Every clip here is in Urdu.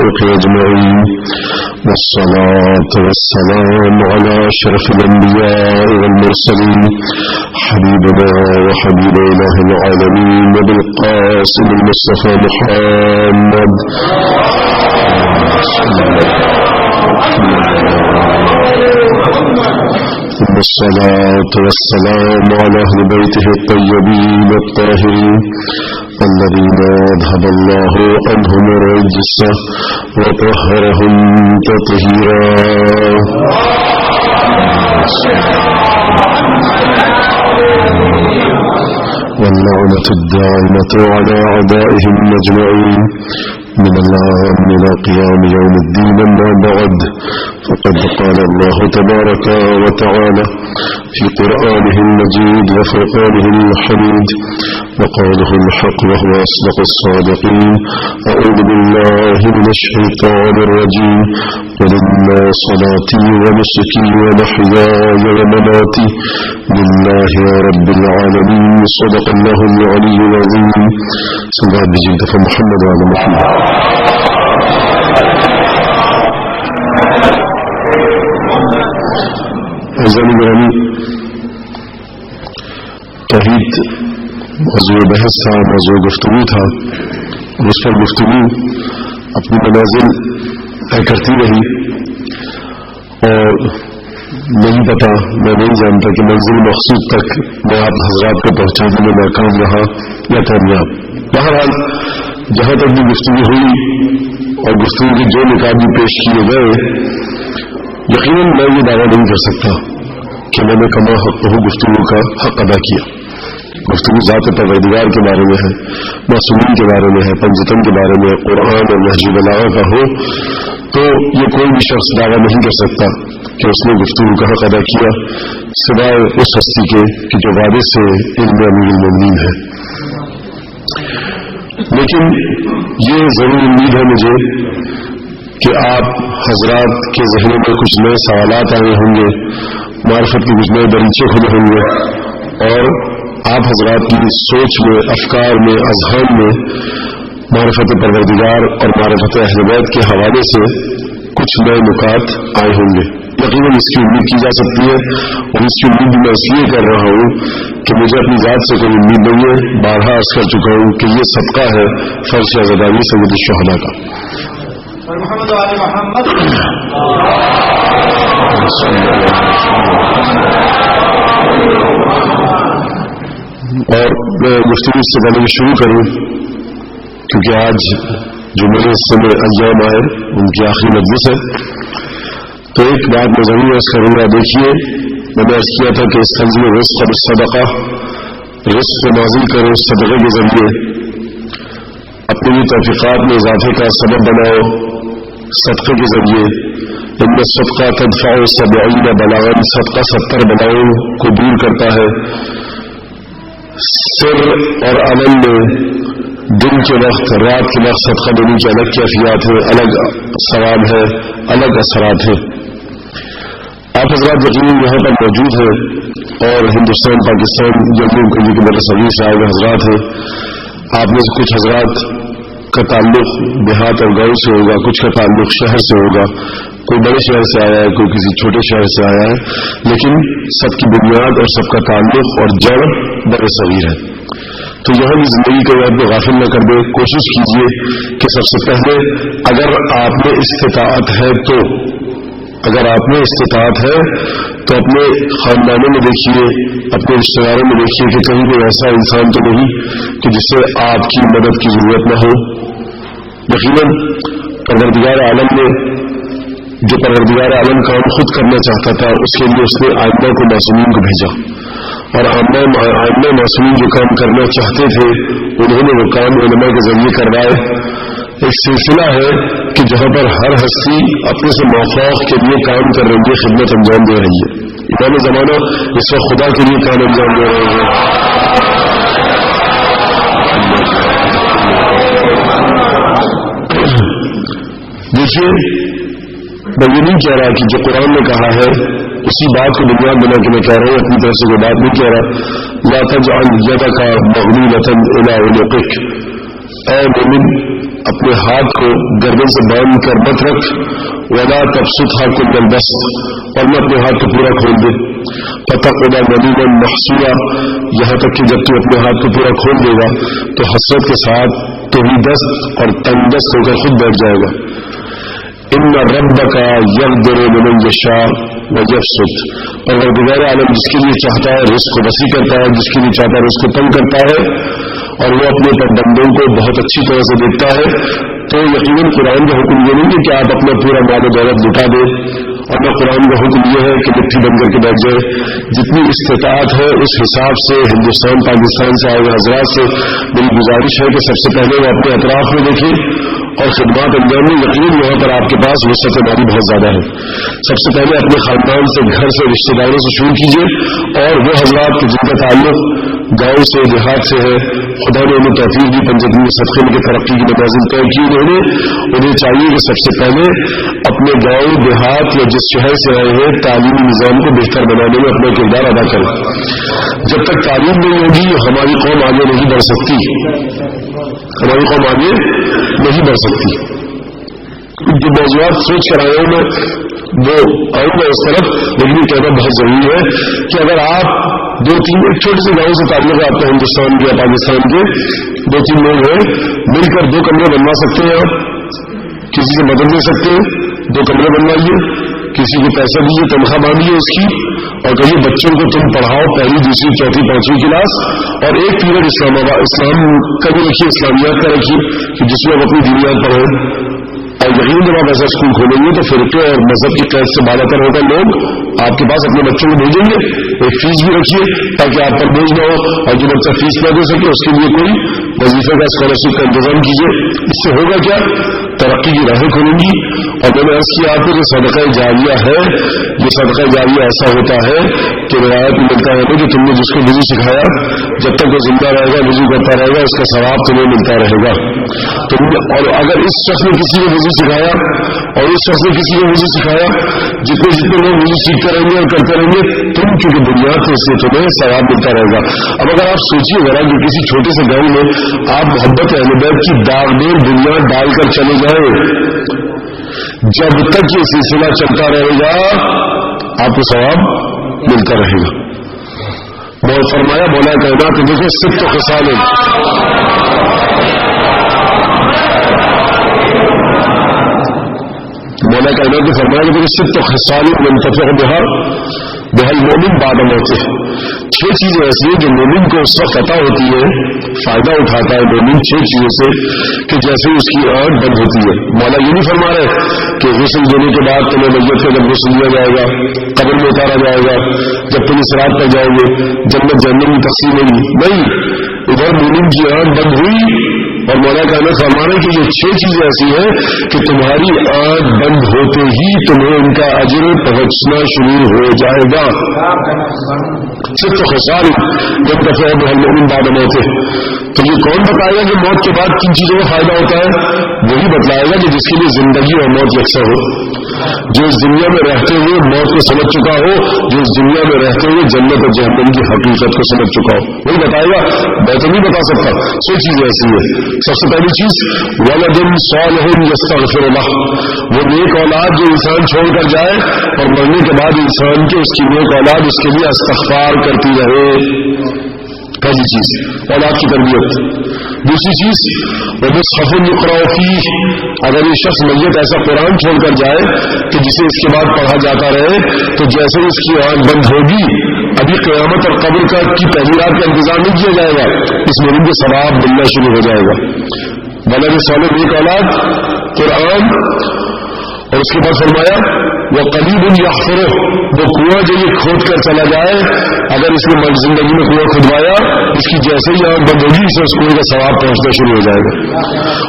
الخلائق أجمعين، والصلاة والسلام على أشرف الأنبياء والمرسلين حبيبنا وحبيب إله العالمين نبي القاسم المصطفى محمد ثم الصلاة والسلام على أهل بيته الطيبين الطاهرين الذين أذهب الله عنهم الرجس وطهرهم تطهيرا. واللعنة الدائمة على أعدائهم أجمعين من الآن إلى قيام يوم الدين. أما بعد، فقد قال الله تبارك وتعالى في قرآنه المجيد وفرقانه الحميد وقوله الحق وهو أصدق الصادقين: أعوذ بالله من الشيطان الرجيم: قل إن صلاتي ونسكي ومحياي ومماتي لله رب العالمين. صدق الله العلي العظيم. صلى الله بجلد محمد وعلى محمد. عزیزان گرامی، توحید موضوع بحث تھا، موضوع گفتگو تھا، اور اس پر گفتگو اپنی منازل طے کرتی رہی، اور نہیں پتا، میں نہیں جانتا کہ منزل مقصود تک میں آپ حضرات کو پہنچانے میں ناکام رہا یا کامیاب. بہرحال جہاں تک بھی گفتگو ہوئی اور گفتگو کے جو نکات بھی پیش کیے گئے، یقیناً میں یہ دعویٰ نہیں کر سکتا کہ میں نے کما حق گفتگو کا حق ادا کیا. گفتگو ذات پروردگار کے بارے میں ہے، معصومین کے بارے میں ہے، پنجتن کے بارے میں، قرآن اور نہج بلاغہ کا ہو تو یہ کوئی بھی شخص دعویٰ نہیں کر سکتا کہ اس نے گفتگو کا حق ادا کیا، سوائے اس ہستی کے کہ جو وعدے سے علم امیر المومنین ہے. لیکن یہ ضرور امید ہے مجھے کہ آپ حضرات کے ذہنوں میں کچھ نئے سوالات آئے ہوں گے، معرفت کے کچھ نئے دریچے کھلے ہوں گے، اور آپ حضرات کی سوچ میں، افکار میں، اذہان میں معرفت پروردگار اور معرفت اہل بیت کے حوالے سے کچھ نئے نکات آئے ہوں گے. یقیناً اس کی امید کی جا سکتی ہے، اور اس کی امید میں اس لیے کر رہا ہوں کہ مجھے اپنی ذات سے کوئی امید نہیں ہے. بارہا عرض کر چکا ہوں کہ یہ صدقہ ہے فرش عزدانی سید الشہداء کا. اور میں گفتگو سے پہلے شروع کروں، کیونکہ آج جو میرے حصے میں ایام آئے ان کی آخری مجلس ہے، تو ایک بات میں ضرور عرض کروں گا. دیکھیے، میں نے عرض کیا تھا کہ اس تنظیم رزق اور صدقہ، رزق کو نازل کرو صدقے کے ذریعے، اپنی توفیقات میں اضافے کا سبب بناؤ صدقے کے ذریعے. ان میں صدقہ تدفع 70 بلاء، صدقہ 70 بلاؤں کو دور کرتا ہے. سر اور علن میں دن کے وقت، رات کے وقت صدقہ دینے کی الگ کیفیات ہے، الگ ثواب ہے، الگ اثرات ہیں. آپ حضرات یقیناً یہاں پر موجود ہیں اور ہندوستان پاکستان جنگوں کے لیے میرے صغیر سے آئے ہوئے حضرات ہیں. آپ میں سے کچھ حضرات کا تعلق دیہات اور گاؤں سے ہوگا، کچھ کا تعلق شہر سے ہوگا، کوئی بڑے شہر سے آیا ہے، کوئی کسی چھوٹے شہر سے آیا ہے، لیکن سب کی بنیاد اور سب کا تعلق اور جڑ بڑے صغیر ہے. تو یہاں بھی زندگی کو یاد میں غافل نہ کر دے. کوشش کیجیے کہ سب سے پہلے اگر آپ میں استطاعت ہے تو اپنے خاندانوں میں دیکھیے، اپنے رشتے داروں میں دیکھیے کہ کہیں کوئی ایسا انسان تو نہیں کہ جس سے آپ کی مدد کی ضرورت نہ ہو. یقیناً پروردگار عالم نے جو پروردگار عالم کام خود کرنا چاہتا تھا، اس کے لیے اس نے آئمہ کو معصومین کو بھیجا، اور آئمہ معصومین جو کام کرنا چاہتے تھے انہوں نے وہ کام علماء کے ذریعے کروائے. ایک سلسلہ ہے کہ جہاں پر ہر ہستی اپنے سے موفاق کے لیے کام کر رہی ہے، خدمت انجام دے رہی ہے. امام زمانہ اس وقت خدا کے لیے کام انجام دے رہے ہیں. دیکھیے، میں یہ نہیں کہہ رہا کہ جو قرآن نے کہا ہے اسی بات کو بنیاد بنا کے میں کہہ رہا ہوں، اپنی طرف سے کوئی بات نہیں کہہ رہا. لا تجعل يدك مغلولة إلى عنقك، اے مومن اپنے ہاتھ کو گردن سے باندھ کر مت رکھ، ولا تبسطها كل البسط، اور میں اپنے ہاتھ کو پورا کھول دے، فتقعد ملوما محسورا، یہاں تک کہ جب تو اپنے ہاتھ کو پورا کھول دے گا تو حسرت کے ساتھ تو ہی دست اور تنگ دست ہو کر خود بیٹھ جائے گا۔ ان ربک یقدر لمن یشاء ویبسط، پروردگار عالم جس کے لیے چاہتا ہے رزق کو وسیع کرتا ہے، جس کے لیے چاہتا ہے رزق کو تنگ کرتا ہے، اور وہ اپنے بندوں کو بہت اچھی طرح سے دیکھتا ہے۔ تو یقیناً قرآن کا حکم یہ نہیں ہے کہ آپ اپنا پورا مال و دولت لٹا دیں، اور نہ قرآن کا حکم یہ ہے کہ مٹھی بن کر کے بیٹھ جائے۔ جتنی استطاعت ہے اس حساب سے ہندوستان پاکستان سے آئے ہوئے حضرات سے میری گزارش ہے کہ سب سے پہلے وہ اپنے اطراف میں دیکھیں اور خدمات انجام میں، یقیناً یہاں پر آپ کے پاس وسعت مالی بہت زیادہ ہے۔ سب سے پہلے اپنے خاندان سے، گھر سے، رشتے داروں سے شروع کیجیے، اور وہ حضرات کے جن کا تعلق گاؤں سے، دیہات سے ہے، خدا نے انہیں توفیق دی، پنجابی میں صدقے میں ترقی کی منازل طے کی، انہیں چاہیے کہ سب سے پہلے اپنے گاؤں دیہات یا جس شہر سے آئے ہیں تعلیمی نظام کو بہتر بنانے میں اپنا کردار ادا کریں۔ جب تک تعلیم نہیں ہوگی ہماری قوم آگے نہیں بڑھ سکتی، ہماری قوم آگے نہیں بڑھ سکتی۔ جو موضوعات سوچ کر آیا ہوں میں وہ آؤں گا اس طرف، لیکن یہ کہنا بہت ضروری ہے کہ اگر آپ دو تین ایک چھوٹے سے گاؤں سے تعلق ہے آپ کا ہندوستان کے یا پاکستان کے، دو تین لوگ ہیں مل کر 2 کمرے بنوا سکتے ہیں، آپ کسی سے مدد لے سکتے ہیں، 2 کمرے بنوائیے، کسی کو پیسہ دیجیے، تنخواہ باندھیے اس کی، اور کہیے بچوں کو تم پڑھاؤ 1لی 2ری 4تھی 5ویں کلاس، اور ایک پیریڈ اسلام کا بھی رکھیے، اسلامیات کا رکھیے کہ جس میں آپ اپنی دینیات پڑھیں۔ اور یقین جب آپ ایسا اسکول کھولیں گے تو فرقے اور مذہب کی قید سے بالا تر ہوگا، لوگ آپ کے پاس اپنے بچوں کو بھیجیں گے، ایک فیس بھی رکھیے تاکہ آپ پر بوجھ نہ ہو، اور جو بچہ فیس نہ دے سکے اس کے لیے کوئی وظیفے کا اسکالرشپ کا انتظام کیجیے۔ اس سے ہوگا کیا، ترقی کی راہیں کھلیں گی۔ اور میں نے عرض کیا آپ کو جو صدقہ جاریہ ہے، یہ صدقہ جاریہ ایسا ہوتا ہے کہ روایت میں ملتا ہے کہ تم نے جس کو وضو سکھایا جب تک وہ زندہ رہے گا، وضو کرتا رہے گا، اس کا ثواب تمہیں ملتا رہے گا۔ اور اگر اس شخص نے کسی نے وضو سکھایا اور اس شخص نے کسی کو وضو سکھایا، جتنے لوگ وضو سیکھتے رہیں گے اور کرتے رہیں گے، تم چونکہ بنیاد سے اس سے تمہیں ثواب ملتا رہے گا۔ اب اگر آپ سوچیے ذرا کہ کسی چھوٹے سے گاؤں میں آپ محبت اہل بیت کی داغدار بنیاد ڈال کر چلے جائیں، جب تک یہ سلسلہ چلتا رہے گا آپ کو ثواب ملتا رہے گا۔ بہت فرمایا مولا کائنات کہ دیکھو 6 خصال مولا کائنات نے فرمایا کہ دیکھو 6 خصال منتفع بہا المؤمن بعد موته، 6 چیزیں ایسی ہیں جو مومن کو اس وقت عطا ہوتی ہے، فائدہ اٹھاتا ہے مومن 6 چیزوں سے کہ جیسے اس کی آنکھ بند ہوتی ہے۔ مولا یہ نہیں فرما رہے کہ غسل دینے کے بعد تمہیں میت کا جب غسل دیا جائے گا، قبر میں اتارا جائے گا، جب تم صراط پر جاؤ گے جنت جہنم کی تقسیم ہوگی، نہیں، ادھر مومن کی آنکھ بند ہوئی اور مولا کائنات فرما رہے کہ یہ 6 چیزیں ایسی ہیں کہ تمہاری آنکھ بند ہوتے ہی تمہیں ان کا اجر پہنچنا شروع ہو جائے گا۔ 6 خصال منتفع بہا المؤمن بعد موته، تو یہ کون بتائے گا کہ موت کے بعد کن چیزوں کا فائدہ ہوتا ہے؟ وہی بتلائے گا کہ جس کے لیے زندگی اور موت یکساں ہو، جو اس دنیا میں رہتے ہوئے موت کو سمجھ چکا ہو، جو اس دنیا میں رہتے ہوئے جنت اور جہنم کی حقیقت کو سمجھ چکا ہو، وہی بتائے گا۔ میں تو نہیں بتا سکتا، 6 چیزیں ایسی ہیں۔ سب سے پہلی چیز ولد صالح یستغفر له، وہ نیک اولاد جو انسان چھوڑ کر جائے اور مرنے کے بعد انسان کے اس کی نیک اولاد اس کے لیے استغفار کرتی رہے، پہلی چیز اولاد کی تربیت۔ دوسری چیز ومصحف یقرأ فیہ، اگر یہ شخص میت ایسا قرآن چھوڑ کر جائے کہ جسے اس کے بعد پڑھا جاتا رہے تو جیسے اس کی آنکھ بند ہوگی ابھی قیامت اور قبر کی پہلی رات کا انتظام نہیں کیا جائے گا، اس مومن کو ثواب ملنا شروع ہو جائے گا۔ ولد صالح نیک اولاد، قرآن، اور اس کے بعد فرمایا وہ قریب یحفرہ، وہ کنواں جو یہ کھود کر چلا جائے، اگر اس نے زندگی میں کنواں کھدوایا اس کی جیسے ہی آنکھ بند ہوگی اسے اس کنویں کا ثواب پہنچنا شروع ہو جائے گا۔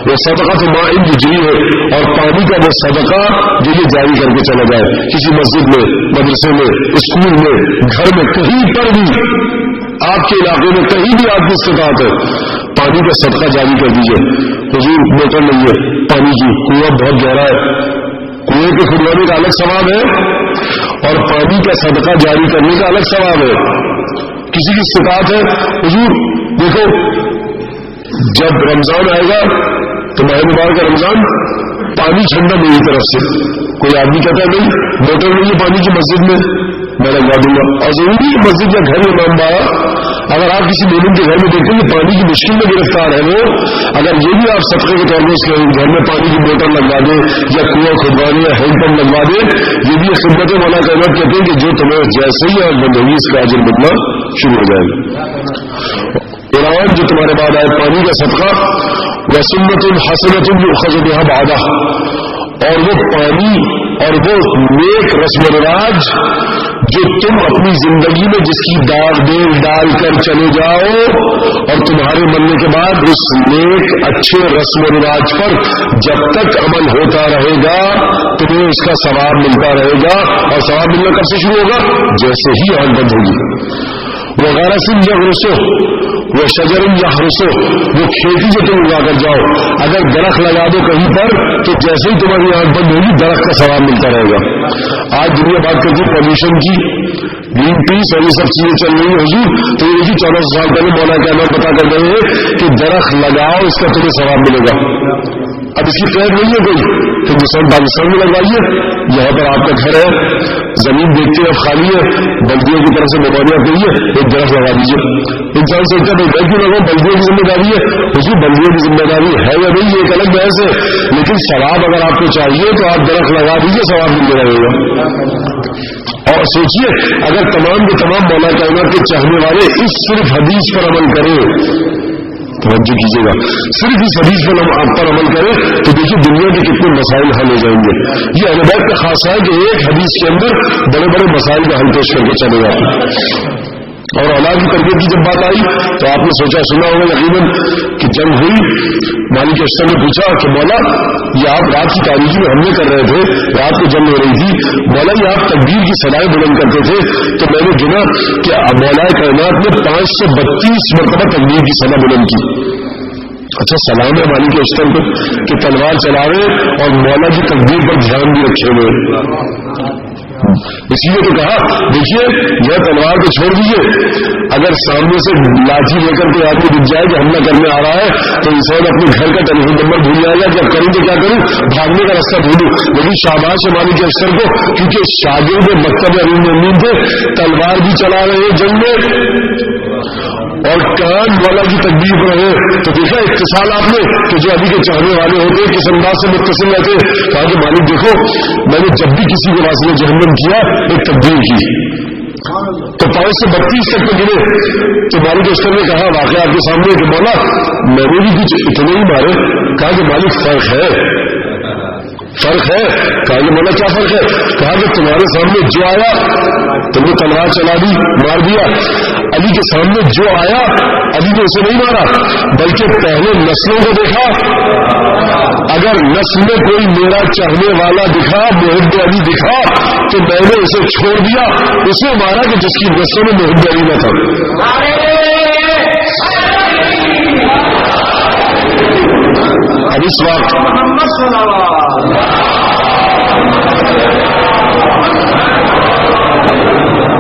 وہ صدقہ تو ماء یجری ہے، اور پانی کا وہ صدقہ جو یہ جاری کر کے چلا جائے، کسی مسجد میں، مدرسے میں، اسکول میں، گھر میں، کہیں پر بھی آپ کے علاقے میں کہیں بھی آپ کی استطاعت ہے پانی کا صدقہ جاری کر دیجیے۔ حضور موٹر نہیں ہے پانی کی، کنواں بہت گہرا ہے، کنویں کے کھدوانے کا الگ ثواب ہے اور پانی کا صدقہ جاری کرنے کا الگ ثواب ہے۔ کسی کی استطاعت ہے، حضور دیکھو جب رمضان آئے گا تو ماہ مبارک رمضان پانی ٹھنڈا میری طرف سے. کوئی آدمی کہتا ہے نہیں موٹر نہیں ہے پانی کی مسجد میں لگوا دوں گا. اور ضروری ہے مسجد یا گھر امام باڑا اگر آپ کسی مومن کے گھر میں دیکھیں کہ پانی کی مشکل میں گرفتار ہے وہ, اگر یہ بھی آپ صدقے کے طور پر اس کے گھر میں پانی کی موٹر لگوا دیں یا کنواں کھدوا دیں یا ہینڈ پمپ لگوا دیں, یہ بھی خدمت مولا کائنات کہتے ہیں کہ جو تمہیں جیسے ہی آج بند ہوگی اس کا اجر ملنا شروع ہو جائے گا. قرآن جو تمہارے بعد آئے پانی کا صدقہ وسنت الحسنت یؤخذ بها بعدہ, اور وہ پانی اور وہ نیک رسم و رواج جو تم اپنی زندگی میں جس کی داغ دیل ڈال کر چلے جاؤ اور تمہارے مرنے کے بعد اس نیک اچھے رسم و رواج پر جب تک عمل ہوتا رہے گا تمہیں اس کا ثواب ملتا رہے گا. اور ثواب ملنا کب سے شروع ہوگا؟ جیسے ہی آنکھ بند ہوگی. وہ غرسن یغرسو وہ شجرن یحرسو, وہ کھیتی جو تم اگا کر جاؤ اگر درخت لگا دو کہیں پر تو جیسے ہی تمہاری آنکھ بند ہوگی درخت کا ثواب ملتا رہے گا. آج دنیا بات کرتی ہے پالوشن کی, گرین پیس اور یہ سب چیزیں چل رہی ہیں حضور, تو یہ دیکھیے 14 سال پہلے مولا کا نام پتا کر رہے ہیں کہ درخت لگاؤ اس کا تمہیں ثواب ملے گا. اب اس کی قید نہیں ہے کوئی, ہندوستان پاکستان میں لگوائیے, یہاں پر آپ کا گھر ہے, زمین دیکھتے اب خالی ہے, بلدیوں کی طرف سے مبانیاں کریے, ایک درخت لگا دیجیے. انسان سوچتا ہے میں کیوں لگاؤں, بلدیوں کی ذمہ داری ہے. حضور بلدیوں کی ذمہ داری ہے یا نہیں یہ ایک الگ بحث ہے, لیکن ثواب اگر آپ کو چاہیے تو آپ درخت لگا دیجیے, ثواب ملتا رہے گا. اور سوچئے اگر تمام کے تمام مولا کائنات کے چاہنے والے اس صرف حدیث پر عمل کریں, توجہ کیجیے گا, صرف اس حدیث پر عمل کریں تو دیکھیے دنیا کے کتنے مسائل حل ہو جائیں گے. یہ اہل بیت کا خاصہ ہے کہ ایک حدیث کے اندر بڑے بڑے مسائل کا حل پیش کر کے چلے جاتے ہیں. اور اولاد کی تربیت کی جب بات آئی تو آپ نے سوچا سنا ہوگا یقیناً کہ جنگ ہوئی, مالک اشتر نے پوچھا کہ مولا یہ آپ رات کی تاریخی میں حملے کر رہے تھے, رات کو جنگ ہو رہی تھی, مولا یہ آپ تکبیر کی صدائیں بلند کرتے تھے, تو میں نے گنا کہ مولا کائنات نے 532 مرتبہ تکبیر کی صدا بلند کی. اچھا سلام ہے مالک اشتر کو کہ تلوار چلاوے اور مولا کی تکبیر پر دھیان بھی رکھے ہوئے. اسی لیے تو کہا دیکھیے یہ تلوار کو چھوڑ دیجیے, اگر سامنے سے لاٹھی لے کر کے آدمی دکھ جائے کہ حملہ کرنے آ رہا ہے تو انسان اپنے گھر کا ٹیلی فون نمبر بھول جائے گا کہ اب کروں تو کیا کروں, بھاگنے کا راستہ ڈھونڈوں. لیکن شاباش مالک اشتر کو کیونکہ شاگرد مکتب امین المومنین تھے, تلوار بھی چلا رہے ہیں جنگ میں اور کان والا کی تکبیر رہے. تو دیکھا اتصال آپ نے کہ جو ابھی کے چاہنے والے ہوتے کس انداز سے متصل رہتے, کہا کہ مالک دیکھو میں نے جب بھی کسی کے واسطے جہنم کیا ایک تکبیر کی, تو 532 تک تو گنے. تو مالک اشتر نے کہا واقعہ آپ کے سامنے کہ مولا میں نے بھی کچھ اتنے ہی مارے. کہا کہ مالک فرق ہے, کہا کہ مولا کیا فرق ہے؟ کہا کہ تمہارے سامنے جو آیا تم نے تلوار چلا دی مار دیا, علی کے سامنے جو آیا علی نے اسے نہیں مارا بلکہ پہلے نسلوں کو دیکھا, اگر نسل میں کوئی میرا چاہنے والا دکھا, محب علی دکھا, تو میں نے اسے چھوڑ دیا, اسے مارا کہ جس کی نسل میں محب علی نہ تھا. اب اس وقت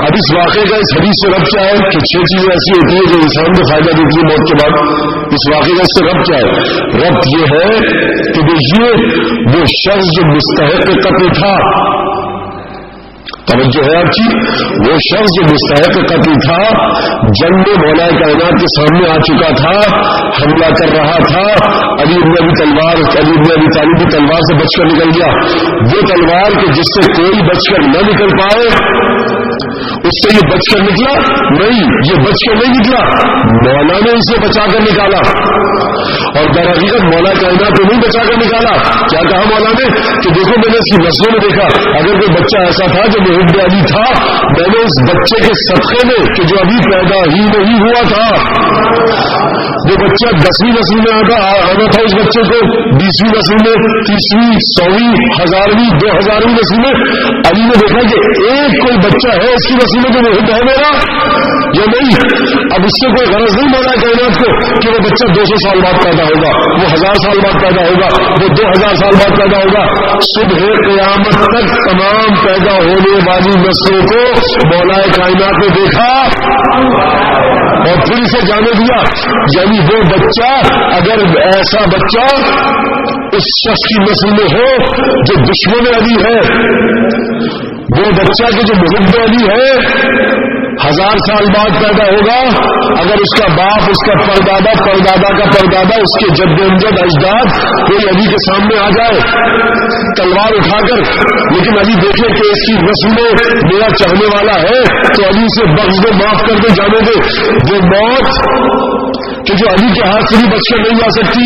اب اس واقعے کا اس حدیث سے رب کیا ہے کہ 6 چیزیں ایسی ہوتی ہیں جو انسان کو فائدہ دیتی ہے موت کے بعد. اس واقعے کا اس سے رب کیا ہے؟ رب یہ ہے کہ دیکھیے وہ شخص جو مستحق قتل تھا, توجہ ہے آپ کی, وہ شخص جو مستحق قتل تھا جنگ میں مولا کائنات کے سامنے آ چکا تھا, حملہ کر رہا تھا, علی بن ابی طالب کی تلوار سے بچ کر نکل گیا. وہ تلوار کہ جس سے کوئی بچ کر نہ نکل پائے اس سے یہ بچ کر نکلا نہیں, یہ بچ کر نہیں نکلا, مولا نے اسے بچا کر نکالا. اور در حقیقت مولا کائنات کو نہیں بچا کر نکالا. کیا کہا مولا نے کہ دیکھو میں نے اس کی نسلوں میں دیکھا اگر کوئی بچہ ایسا تھا جو محب علی تھا, میں نے اس بچے کے صدقے میں کہ جو ابھی پیدا ہی نہیں ہوا تھا, جو بچہ 10ویں نسل میں آنا تھا اس بچے کو 20ویں نسل میں, 30ویں, 100ویں, 1000ویں, 2000ویں نسل میں, علی نے دیکھا کہ ایک کوئی بچہ ہے اس کی نسل میں جو محب ہے میرا یا نہیں؟ اب اس سے کوئی غرض نہیں مولا کائنات کو کہ وہ بچہ 200 سال بعد پیدا ہوگا، وہ 1000 سال بعد پیدا ہوگا، وہ 2000 سال بعد پیدا ہوگا. صبح قیامت تک تمام پیدا ہونے والی نسلوں کو مولا کائنات نے دیکھا اور پھر اسے جانے دیا. یعنی وہ بچہ، اگر ایسا بچہ اس شخص کی نسل میں ہو جو دشمن علی ہے، وہ بچہ کے جو محب علی ہے 1000 سال بعد پیدا ہوگا، اگر اس کا باپ، اس کا پردادا، پردادا کا پردادا، اس کے جد امجد اجداد کوئی علی کے سامنے آ جائے تلوار اٹھا کر، لیکن علی دیکھے کہ اس کی نسل میں میرا چاہنے والا ہے تو علی سے بخش دے، معاف کر دے، جانے دے. وہ موت کہ جو علی کے ہاتھ سے بھی بچ کر نہیں جا سکتی،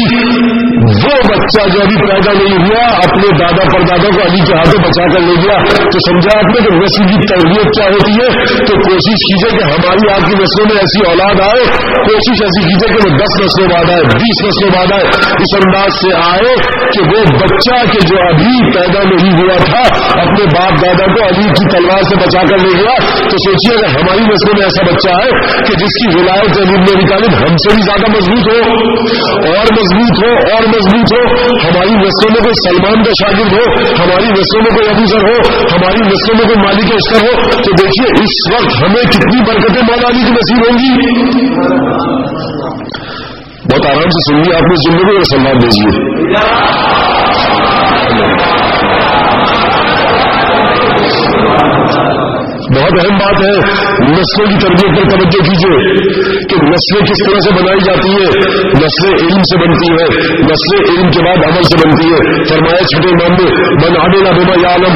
وہ بچہ جو ابھی پیدا نہیں ہوا اپنے دادا پردادا کو علی کے ہاتھوں بچا کر لے گیا. تو سمجھا آپ نے کہ نسل کی تربیت کیا ہوتی ہے؟ تو کوشش کیجیے کہ ہماری آپ کی نسلوں میں ایسی اولاد آئے، کوشش ایسی کیجیے کہ وہ 10 نسلوں بعد آئے، 20 نسلوں بعد آئے، اس انداز سے آئے کہ وہ بچہ کہ جو ابھی پیدا نہیں ہوا تھا اپنے باپ دادا کو علی کی تلوار سے بچا کر لے گیا. تو سوچیے اگر ہماری نسلوں میں ایسا بچہ ہے کہ جس کی ولایت علی بن ابی طالب ہم سے بھی زیادہ مضبوط ہو اور مضبوط ہو اور مضبوط ہو، ہماری نسلوں میں کوئی سلمان کا شاگرد ہو، ہماری نسلوں میں کوئی ابو ذر ہو، ہماری نسلوں میں کوئی مالک اشتر ہو، تو دیکھیے اس وقت ہمیں کتنی برکتیں مولا علی کی نصیب ہوں گی. بہت آرام سے سنیے، آپ نے زندگی میں سلمان دیجیے. بہت اہم بات ہے، نسلوں کی تربیت پر توجہ کیجیے کہ نسلیں کس طرح سے بنائی جاتی ہے. نسلیں علم سے بنتی ہے، نسلیں علم کے بعد عمل سے بنتی ہے. فرمایا چھٹے امام نے من عمل بما یعلم،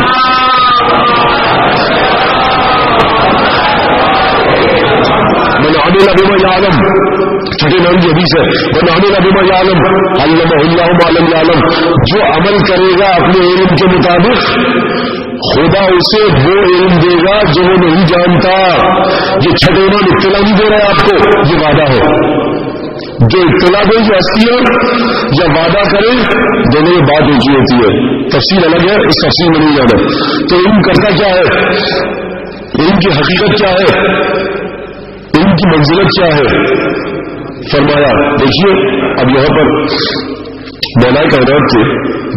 من عمل بما یعلم، چھٹے امام کی حدیث ہے، من عمل بما یعلم علمہ اللہ ما لم یعلم. جو عمل کرے گا اپنے علم کے مطابق خدا اسے وہ علم دے گا جو وہ نہیں جانتا. یہ چھٹے امام اطلاع نہیں دے رہا ہے آپ کو، یہ وعدہ ہے. جو اطلاع دے جو ہستی ہے یا وعدہ کرے، دونوں میں بات ایک ہی ہوتی ہے، تفصیل الگ ہے، اس تفصیل میں نہیں جانا. تو علم کرتا کیا ہے، علم کی حقیقت کیا ہے، علم کی منزلت کیا ہے. فرمایا دیکھیے اب یہاں پر مولا کائنات کے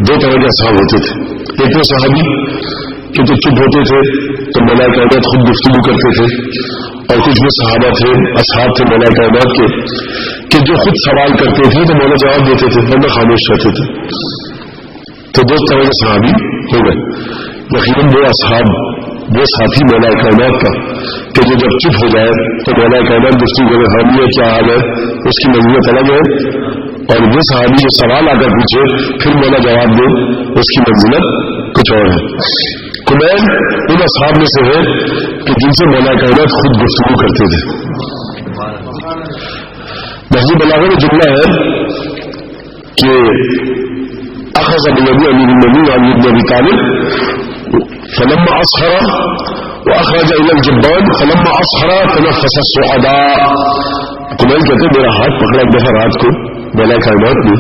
2 طرح کے اصحاب ہوتے تھے. ایک وہ صحابی کہ جو چپ ہوتے تھے تو مولا کائنات خود گفتگو کرتے تھے، اور کچھ وہ صحابہ تھے، اصحاب تھے مولا کائنات کے کہ جو خود سوال کرتے تھے تو مولا جواب دیتے تھے، ورنہ خاموش رہتے تھے. تو 2 طرح کے صحابی ہو گئے. یقیناً وہ اصحاب، وہ ساتھی مولا کائنات کا کہ جو جب چپ ہو جائے تو مولا کائنات گفتگو کرے، حامیہ کیا حال ہے، اس کی منزلت الگ ہے. اور وہ صحابی جو سوال آ کر پوچھے پھر مولا جواب دے، اس کی منزلت کچھ اور ہے. کمیل ان اصحاب میں سے ہے کہ جن سے مولا کائنات خود گفتگو کرتے تھے. نہج البلاغہ میں جملہ ہے کہ اخذ بيد امير المؤمنين علي بن ابي طالب فلما اصحر واخرج الى الجبان فلما اصحر تنفس الصعداء. کمیل کہتے میرا ہاتھ پکڑا ایک دفعہ رات کو مولا کائنات نے.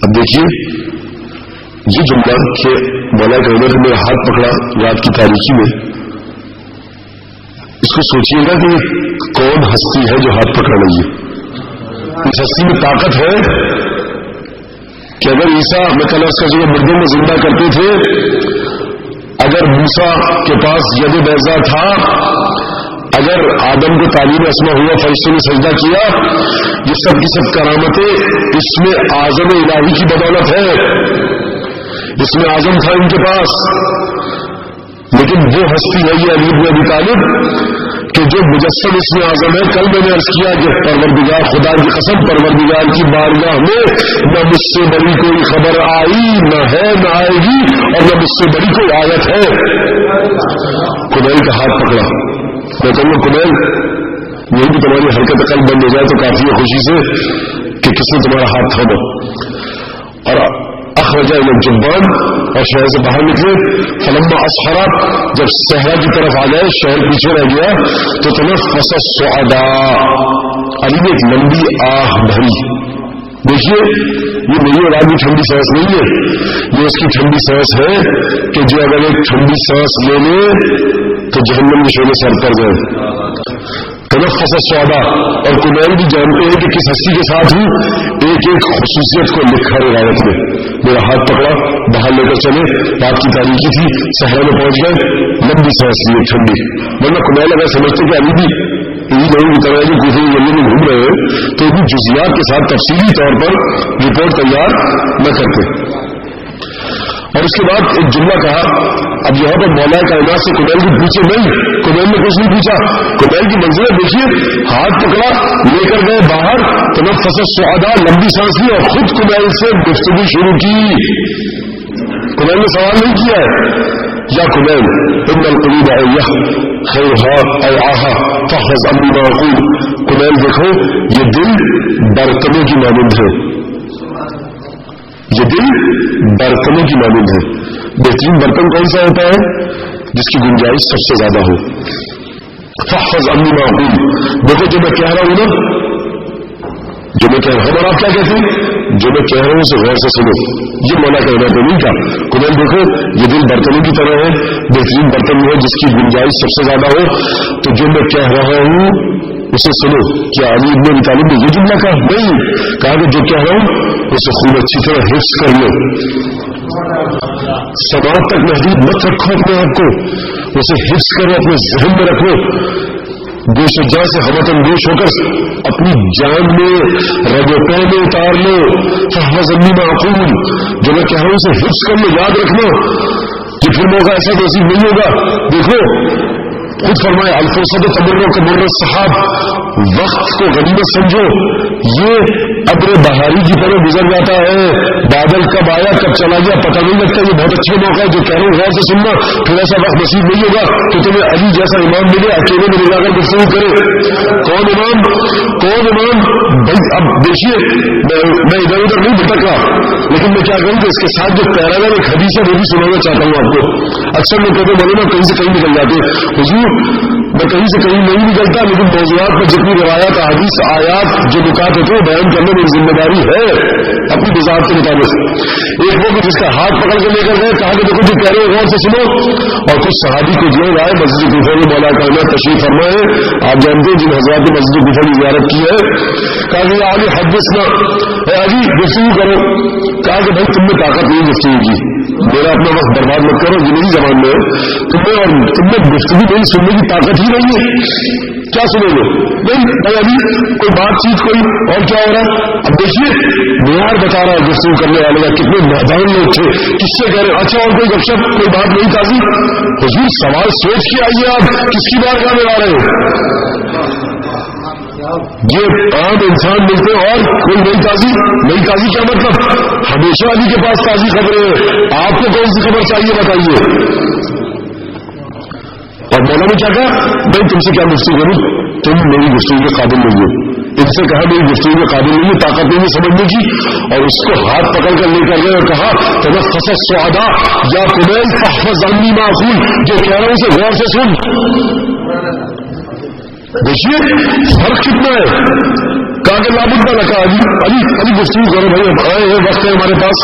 اب دیکھیے یہ جملہ کہ مولا کائنات نے میرا ہاتھ پکڑا رات کی تاریکی میں، اس کو سوچیے گا کہ کون ہستی ہے جو ہاتھ پکڑ رہی ہے. اس ہستی میں طاقت ہے کہ اگر عیسیٰ میں کل اس کا جو مردوں میں زندہ کرتے تھے، اگر موسیٰ کے پاس ید بیضا تھا، اگر آدم کو تعلیم اسما ہوا، فرشتوں نے سجدہ کیا، یہ سب کی سب کرامتیں اس میں اعظم الہی کی بدولت ہے. اس میں اعظم تھا ان کے پاس. لیکن وہ ہستی ہے یہ علی بن ابی طالب کہ جو مجسم اس میں اعظم ہے. کل میں نے عرض کیا کہ پروردگار خدا کی قسم پروردگار کی بارگاہ میں نہ مجھ سے بڑی کوئی خبر آئی، نہ ہے، نہ آئے گی، اور نہ مجھ سے بڑی کوئی آیت ہے. کمیل کا ہاتھ پکڑا. میں کہوں گا کمیل یہی بھی تمہاری حرکت عقل بند ہو جائے تو کافی ہے خوشی سے کہ کس نے تمہارا ہاتھ تھاما. اور اخرج الى الجبان، اور شہر سے باہر نکلے. فلما اصحر، جب صحرا کی طرف آ گئے، شہر پیچھے رہ گیا تو تنفس الصعداء، علی نے ایک لمبی آہ بھری. دیکھیے یہ میری اور آپ کی ٹھنڈی سانس نہیں ہے، یہ اس کی ٹھنڈی سانس ہے کہ جو اگر ایک ٹھنڈی سانس لے لے تو جہنم کے شعلے سر پر جائے. تنفس السعداء. اور کمیل بھی جانتے ہیں کہ کس ہستی کے ساتھ ہوں، ایک ایک خصوصیت کو لکھا روایت میں. میرا ہاتھ پکڑا، باہر لے کر چلے، رات کی تاریخی تھی، صحرا میں پہنچ گئے، لمبی سانس لیے ٹھنڈی. ورنہ کمیل اگر سمجھتے کہ ابھی بھی انہیں لوگوں کی طرح جو کوفے گلی میں گھوم رہے ہیں تو بھی جزیات کے ساتھ تفصیلی طور پر رپورٹ تیار نہ کرتے. اور اس کے بعد ایک جملہ کہا. اب یہاں پر مولا کائنات سے کمیل بھی پوچھے نہیں، کمیل نے کچھ نہیں پوچھا. کمیل کی منزلیں دیکھیے، ہاتھ پکڑا، لے کر گئے باہر، تنفس السعداء، لمبی سانس لی اور خود کمیل سے گفتگو شروع کی. کمیل نے سوال نہیں کیا ہے، یا کمیل ان القلوب اویہ خیرها اوعاها فاحفظ عنی ما اقول. کمیل دیکھو، یہ دل برتنوں کی مانند ہے، یہ دل برتنوں کی مانند ہے. بہترین برتن کون سا ہوتا ہے؟ جس کی گنجائش سب سے زیادہ ہو. فاحفظ عنی ما اقول. دیکھو جو میں کہہ رہا ہوں نا، جو میں کہہ رہا ہوں، اور آپ کیا کہتے ہیں؟ جو میں کہہ رہا ہوں اسے غور سے سنو. یہ مولا کہنا تو نہیں کہا. کمیل دیکھو، یہ دل برتنوں کی طرح ہے، بہترین برتن ہے جس کی گنجائش سب سے زیادہ ہو. تو جو میں کہہ رہا ہوں اسے سنو. کیا علی ابن ابی طالب نے یہ جملہ کہا؟ نہیں. کہا کہ جو کہہ رہا ہوں اسے خوب اچھی طرح حفظ کر لو. سماعت تک محدود مت رکھو اپنے آپ کو، اسے حفظ کرو، اپنے ذہن میں رکھو. گوش جا سے حوت اندوش ہو کر اپنی جان میں رگ و پے میں اتار لو. فاحفظ عنی ما اقول. جو میں کہہ رہا ہوں اسے حفظ کر لو، یاد رکھنا کہ پھر موقع ایسا نصیب نہیں ہوگا. دیکھو خود فرمایا الفرصت تمر کا مر السحاب. وقت کو غنیمت سمجھو، یہ ابر بہاری کی طرح گزر جاتا ہے. بادل کب آیا کب چلا گیا پتہ نہیں لگتا. یہ بہت اچھا موقع ہے، جو کہہ رہا ہوں غور سے سننا. پھر ایسا وقت نصیب نہیں ہوگا کہ تمہیں علی جیسا امام ملے، اکیلے میں لگا کر گفتگو کرے. کون امام؟ کون امام؟ بھائی اب دیکھیے، میں ادھر ادھر نہیں بھٹک رہا، لیکن میں کیا کروں کہ اس کے ساتھ جو پیراگراف ایک حدیث ہے وہ بھی سنانا چاہتا ہوں آپ کو. اکثر میں کہتے مولانا کہیں سے کہیں نکل جاتے. حضور میں کہیں سے کہیں نہیں نکلتا، لیکن موضوعات پر جتنی روایات، احادیث، آیات جو نکات ہوتے ہیں بیان کرنے میں ذمہ داری ہے اپنی وضاحت کے مطابق. ایک وہ جس کا ہاتھ پکڑ کے لے کر گئے، کہا کہ دیکھو جو کہہ رہے ہو غور سے سنو. اور کچھ صحابی کو جو آئے مسجد کوفہ میں مولا کائنات تشریف فرما ہے. آپ جانتے ہیں جن حضرات نے مسجد کوفہ کی زیارت کی ہے، کہا کہ علی حدثنا، اے علی گفتگو کرو. کہا کہ بھائی تم نے طاقت نہیں گفتگو کی، میرا اپنا وقت برباد مت کرو. یہ میری زبان میں تم نے گفتگو نہیں سننے کی طاقت ہی نہیں ہے. کیا سنو گے؟ نہیں بھائی ابھی کوئی بات چیت کوئی اور کیا ہو رہا ہے. اب دیکھیے معیار بتا رہا ہے گفتگو کرنے والے کا، کتنے نادان لوگ تھے. کس سے کہہ رہے اچھا اور کوئی گپ شپ کوئی بات نہیں تازی. حضور سوال سوچ کے آئیے، آپ کس کی بات کرنے آ رہے ہو؟ یہ عام انسان ملتے اور کوئی نئی تازی. نئی تازی کیا مطلب؟ ہمیشہ علی کے پاس تازی خبریں ہیں. آپ کو کون سی خبر چاہیے بتائیے. اور مولانا نے کیا کہا؟ میں تم سے کیا گفتگو کروں، تم میری گفتگو کے قابل نہیں ہو. ان سے کہا میری گفتگو کے قابل نہیں ہے، طاقت نہیں ہے سمجھنے کی. اور اس کو ہاتھ پکڑ کر لے کر گئے اور کہا تنفس السعداء یا کمیل فاحفظ عنی ما اقول. جو کہہ رہا ہوں اسے غور سے سن. دیکھیے فرق کتنا ہے. کہا کہ لابد لکا علی گفتگو کرو بھائی، ہم آئے ہیں، وقت ہے ہمارے پاس.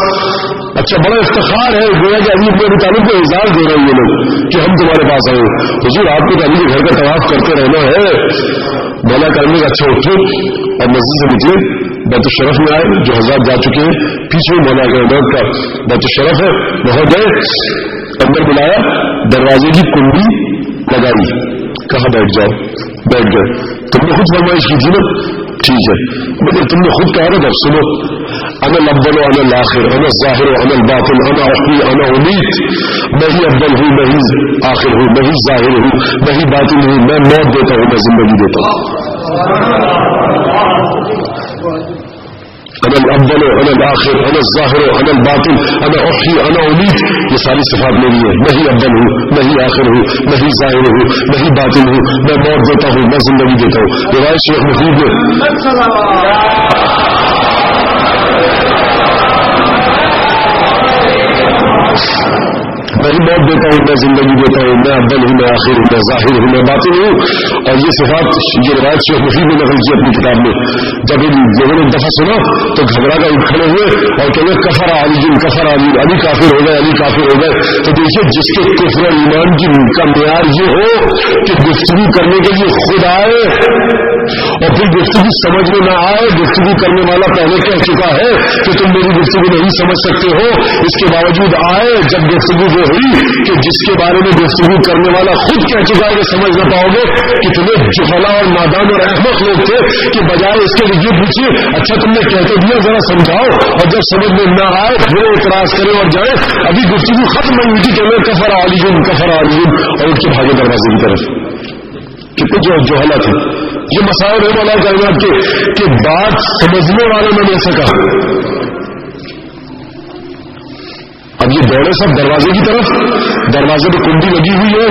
اچھا بڑا افتخار ہے گویا کہ علی ابن ابی طالب کو اعزاز دے رہے ہیں یہ لوگ کہ ہم تمہارے پاس آئے. حضور آپ کو تو علی کے گھر کا طواف کرتے رہنا ہے. مولا کرنے کا اچھا اٹھو اور مسجد سے نکلے، بیت الشرف میں آئے جو حضرات جا چکے ہیں. پیچھے مولا کائنات کا بیت الشرف ہے، وہاں گئے، اندر بلایا، دروازے کی کنڈی لگائی، کہاں بیٹھ جاؤ. بیٹھ گئے. تم نے خود فرمائش کی تھی نا، ٹھیک ہے. مگر تم نے خود کہا نا جب سنو، انا الاول وانا الاخر، انا الظاہر وانا الباطن، انا احیی انا امیت. میں ہی اول ہوں، میں ہی آخر ہوں، میں ہی ظاہر ہوں، میں ہی باطن ہوں. میں موت دیتا ہوں، میں زندگی دیتا ہوں. انا الاول انا الاخر انا الظاہر انا الباطن انا احیی انا امیت. یہ ساری صفات میری ہے. میں ہی اول ہوں، میں ہی آخر ہوں، میں ہی ظاہر ہوں، میں ہی باطن ہوں. میں موت دیتا ہوں، میں زندگی دیتا ہوں. روایت شیخ مفید ہے. میں ہی موت دیتا ہوں، میں زندگی دیتا ہوں، میں اول ہوں، میں آخر ہوں، میں ظاہر ہوں، میں باطن ہوں. اور یہ صفات یہ روایت شیخ مفید نے نقل کی اپنی کتاب میں. جب ان لوگوں نے دفعہ سنا تو گھبرا کر اٹھ کھڑے ہوئے اور کہتے کفر علی، کفر علی، علی کافر ہو گئے، علی کافر ہو گئے. تو دیکھیے جس کے کفر اور ایمان کا معیار یہ ہو کہ گفتگو کرنے کے لیے خود آئے اور پھر گفتگو سمجھ میں نہ آئے، گفتگو کرنے والا پہلے کہہ چکا ہے کہ تم میری گفتگو نہیں سمجھ سکتے ہو، اس کے باوجود آئے جب گفتگو وہ ہوئی کہ جس کے بارے میں گفتگو کرنے والا خود کہہ چکا ہے کہ سمجھ نہ پاؤ گے. کتنے جہلا اور نادان اور احمق لوگ تھے کہ بجائے اس کے لیے پوچھیے اچھا تم نے کہتے دیا ذرا سمجھاؤ، اور جب سمجھ میں نہ آئے پھر اعتراض کریں اور جائیں. ابھی گفتگو ختم نہیں ہوئی کہ میں کفر علی، کفر علی، اور اٹھ کے بھاگے دروازے کی طرف. کتنے جوہلا تھے. یہ مسائل ہے مولا کائنات کے کہ بات سمجھنے والا نہ مل سکا. اب یہ دوڑے سب دروازے کی طرف، دروازے پہ کنڈی لگی ہوئی ہے.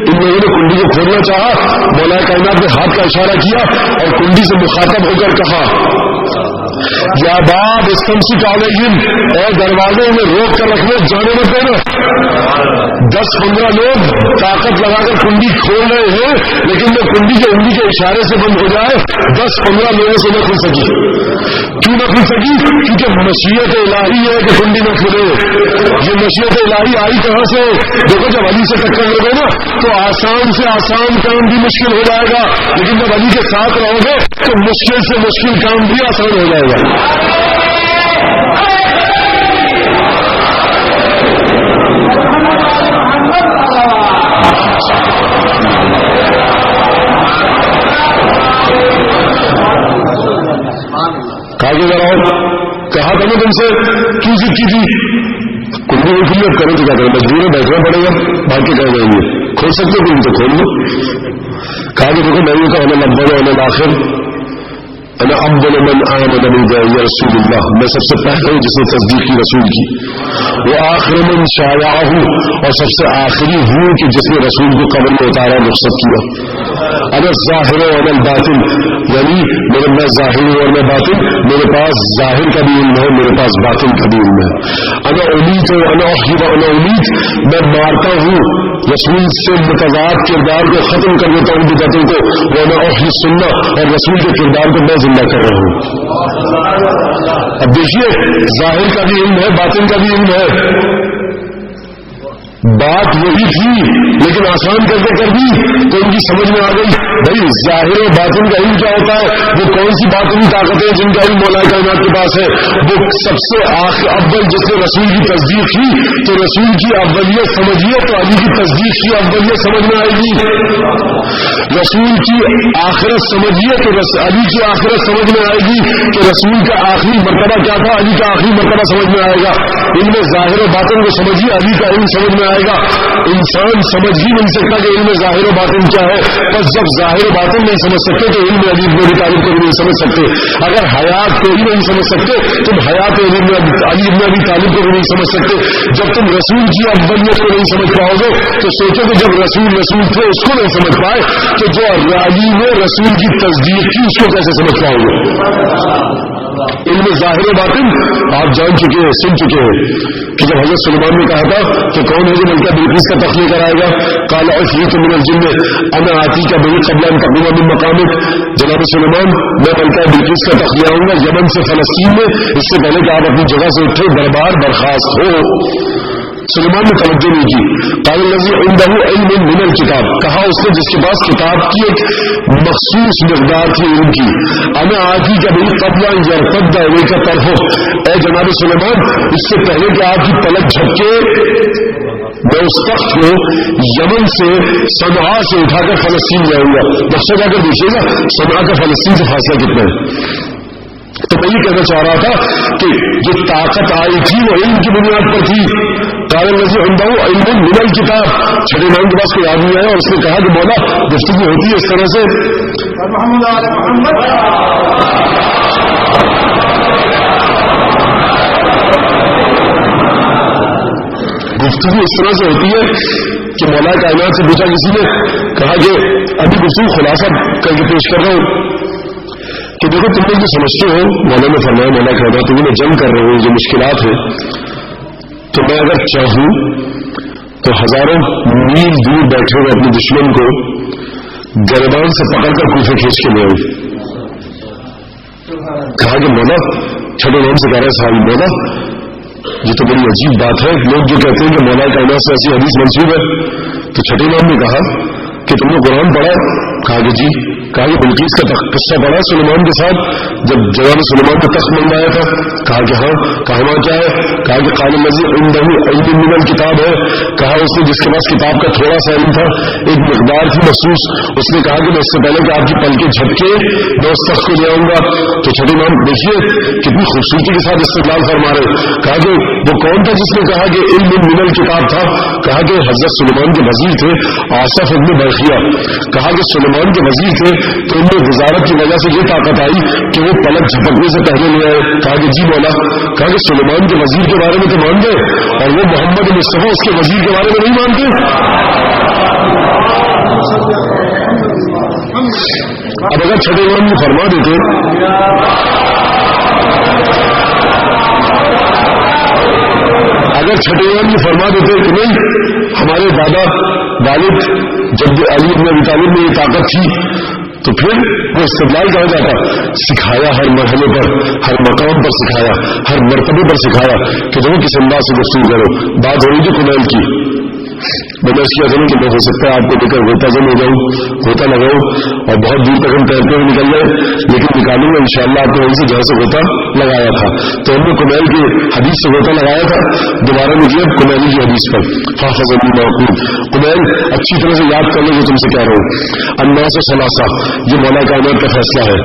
ان لوگوں نے کنڈی کو کھولنا چاہا، مولا کائنات نے ہاتھ کا اشارہ کیا اور کنڈی سے مخاطب ہو کر کہا یا باب استمسک علیہم، اے دروازے میں روک کر رکھنے، جانے مت دینا. 10-15 لوگ طاقت لگا کر کنڈی کھول رہے ہیں لیکن وہ کنڈی کے انگلی کے اشارے سے بند ہو جائے. 10-15 لوگوں سے نہ کھل سکی. کیوں نہ کھل سکی؟ کیونکہ مشیت الہی ہے کہ کنڈی نہ کھلے. یہ مشیت الہی آئی کہاں سے؟ دیکھو جب علی سے ٹکر لگے نا تو آسان سے آسان کام بھی مشکل ہو جائے گا، لیکن جب علی کے ساتھ رہو گے تو مشکل سے مشکل کام بھی آسان ہو جائے گا. کہا تھا نا تم سے کیوں ضد کی تھی؟ کنڈی نہیں کھلی، اب کریں تو کیا کریں، مجبور ہے بیٹھنا پڑے گا، باقی کے کہہ جائیں گے کھول سکتے کنڈی تو کھول لو. کہا کہ دیکھو میں نے کہا انا الاول وانا الاخر انا افضل من آمن بي رسول اللہ، میں سب سے پہلے ہوں جس نے تصدیق کی رسول کی. وہ آخر من شایعہ، اور سب سے آخری ہوں کہ جس نے رسول کو قبر میں اتارا، رخصت کیا. اگر ظاہر و انا الباطن، یعنی میں ظاہر ہوں اور میں باطن، میرے پاس ظاہر کا بھی علم ہے، میرے پاس باطن کا بھی علم ہے. انا امید ہوں، انا احیب، انا امید، میں مارتا ہوں رسول سے متضاد کردار کو ختم کر دیتا ہوں بدعتوں کو. وہ انا احیی سننا، اور رسول کے کردار کو میں زندہ کر رہا ہوں. اب دیکھیے ظاہر کا بھی علم ہے، باطن کا بھی علم ہے. بات وہی تھی لیکن آسان کر کے کر دی تو ان کی سمجھ میں آ گئی بھائی ظاہر و باطن کا علم کیا ہوتا ہے. وہ کون سی باطنی طاقتیں جن کا علم مولا کائنات کے پاس ہے. وہ سب سے اول جس نے رسول کی تصدیق کی تو رسول کی اولیت سمجھیے تو علی کی تصدیق کی اولیت سمجھ میں آئے گی. رسول کی آخرت سمجھیے تو علی کی آخرت سمجھ میں آئے گی کہ رسول کا آخری مرتبہ کیا تھا، علی کا آخری مرتبہ سمجھ میں آئے گا. ان میں ظاہر و باطن کو سمجھیے، علی کا علم سمجھ میں آئے گا. انسان سمجھ ہی نہیں سکتا کہ علم ظاہر و باطن کیا ہے. بس جب ظاہر و باطن نہیں سمجھ سکتے تو علم علی ابن ابی طالب کو بھی نہیں سمجھ سکتے. اگر حیات کو ہی نہیں سمجھ سکتے تم حیات علی ابن ابی طالب کو بھی نہیں سمجھ سکتے. جب تم رسول کی اولیت کو نہیں سمجھ پاؤ گے تو سوچو کہ جب رسول تھے اس کو نہیں سمجھ پائے تو جو علی نے رسول کی تصدیق کی اس کو کیسے سمجھ پاؤ گے. علم ظاہر و باطن آپ جان چکے ہیں، سن چکے ہیں کہ جب حضرت سلیمان نے کہا تھا کہ کون ہے جو ملکہ بلقیس کا تخلیہ کرائے گا، قال عفریت من الجن انا آتیک به قبل ان تقوم من مقامک. جناب سلیمان میں ملکہ بلقیس کا تخلیہ آؤں گا یمن سے فلسطین میں، اس سے پہلے کہ آپ اپنی جگہ سے اٹھے دربار برخاست ہو. سلیمان نے توجہ نہیں کی. قال الذی عنده علم من الکتاب، کہا اس نے جس کے پاس کتاب کی ایک مخصوص مقدار کی علم کی. انا آتیک به قبل ان يرتد الیک طرفک، اے جناب سلیمان اس سے پہلے کہ آپ کی پلک جھپکے میں اس تخت کو یمن سے صنعاء سے اٹھا کر فلسطین جاؤں گا. نقشہ جا کر دیکھیے گا صنعاء کا فلسطین سے فاصلہ کتنا ہے. تو میں یہ کہنا چاہ رہا تھا کہ جو طاقت آئی تھی وہ علم کی بنیاد پر تھی. قال الذی عنده علم من الکتاب، چھٹے نام کے پاس کوئی آدمی آیا اور اس نے کہا کہ مولا گفتگو ہوتی ہے اس طرح سے، گفتگو اس طرح سے ہوتی ہے کہ مولا کائنات سے پوچھا کسی نے، کہا کہ ابھی گفتگو خلاصہ کر کے پیش کر رہا ہوں کہ دیکھو تم لوگ جو سمجھتے ہو مولا نے فرمایا مولا کائنات تم نے جنگ کر رہے ہو، یہ مشکلات ہے، تو میں اگر چاہوں تو ہزاروں میل دور بیٹھے ہوئے اپنے دشمن کو گردان سے پکڑ کر کوفے کھینچ کے لے آئی. کہا کہ مولا، چھٹے نام سے کہہ رہے صحابی، مولا یہ تو بڑی عجیب بات ہے، لوگ جو کہتے ہیں کہ مولا کائنات سے ایسی حدیث منسوب ہے. تو چھٹے نام نے کہا کہ تم نے قرآن پڑھا؟ کہا کہ جی. کہا کہ بلقیس کا قصہ پڑھا سلیمان کے ساتھ جب جواب سلیمان نے تخت منگوایا تھا؟ کہا کہ ہاں. کہا وہاں کیا ہے؟ کہا کہ قال الذی عنده علم من الکتاب ہے. کہا اس نے جس کے پاس کتاب کا تھوڑا سا علم تھا، ایک مقدار تھی مخصوص، اس نے کہا کہ میں اس سے پہلے کہ آپ کی پل کے جھپکے میں اس تخت کو لے آؤں گا. تو چھٹے نام دیکھیے کتنی خوبصورتی کے ساتھ استدلال فرما رہے. کہا کہ وہ کون تھا جس نے کہا کہ علم من الکتاب تھا؟ کہا کہ حضرت سلیمان کے وزیر تھے آصف ابن برخیہ. کہا کہ سلیمان کے وزیر تھے تو ان میں وزارت کی وجہ سے یہ طاقت آئی کہ وہ پلک جھپکنے سے پہلے لے آئے. کہا کہ جی مولا. کہا کہ سلیمان کے وزیر کے بارے میں تو مان گئے اور وہ محمد مصطفیٰ اس کے وزیر کے بارے میں نہیں مانتے. اب اگر چھٹے امام یہ فرما دیتے کہ نہیں ہمارے دادا والد جب علی بن ابی طالب میں یہ طاقت تھی، تو پھر وہ استدلال کہا جاتا. سکھایا ہر مرحلے پر، ہر مقام پر سکھایا، ہر مرتبے پر سکھایا کہ دیکھو کس انداز سے گفتگو کرو. بات ہو رہی تھی کمیل کی، میں اس کی اصل کہ میں ہو سکتا ہے آپ کو لے کر ہوتا جم ہو جاؤں، ہوتا لگاؤں اور بہت دور تک ہم تیرتے ہوئے نکل جائیں، لیکن نکالوں گا انشاءاللہ آپ کو وہیں سے جہاں سے ہوتا لگایا تھا. تو ہم نے کمیل کی حدیث سے ہوتا لگایا تھا، دوبارہ مجھے کمیلی کی حدیث پر حافظ کمیل اچھی طرح سے یاد کر لیں جو تم سے کہہ رہا ہوں. الناس ثلاثہ، یہ مولا کائنات کا فیصلہ ہے.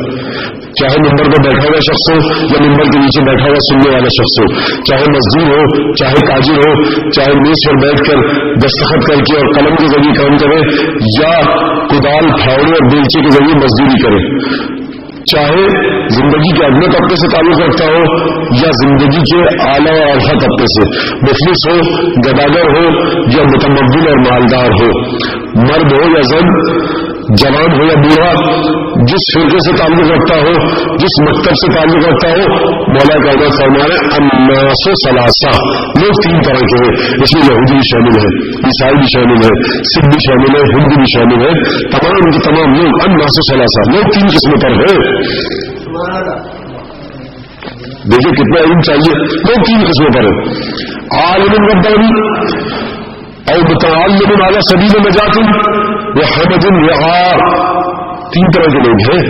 چاہے ممبر پر بیٹھا ہوا شخص ہو یا ممبر کے نیچے بیٹھا ہوا سننے والا شخص ہو، چاہے مزدور ہو، چاہے تاجر ہو، چاہے میز پر بیٹھ کر دستخط کر کے اور قلم کے ذریعے کام کرے یا کدال پھاوڑے اور بیلچے کے ذریعے مزدوری کرے، چاہے زندگی کے ادنی طبقے سے تعلق رکھتا ہو یا زندگی کے اعلیٰ اور ارفع طبقے سے، مفلس ہو، گداگر ہو یا متمول اور مالدار ہو، مرد ہو یا زن، جوان ہو یا بوڑھا، جس فرقے سے تعلق رکھتا ہو، جس مکتب سے تعلق رکھتا ہو، مولا کائنات فرما رہے الناس ثلاثہ، لوگ تین طرح کے ہیں. اس میں یہودی بھی شامل ہے، عیسائی بھی شامل ہے، سکھ بھی شامل ہے، ہندو بھی شامل ہے. تمام کے تمام لوگ الناس ثلاثہ، لوگ تین قسموں پر ہیں. دیکھیں کتنا علم چاہیے. لوگ تین قسموں پر ہیں: عالم ربانی اور متعلم علی سبیل نجات وحمد رعا. تین طرح کے لوگ ہیں.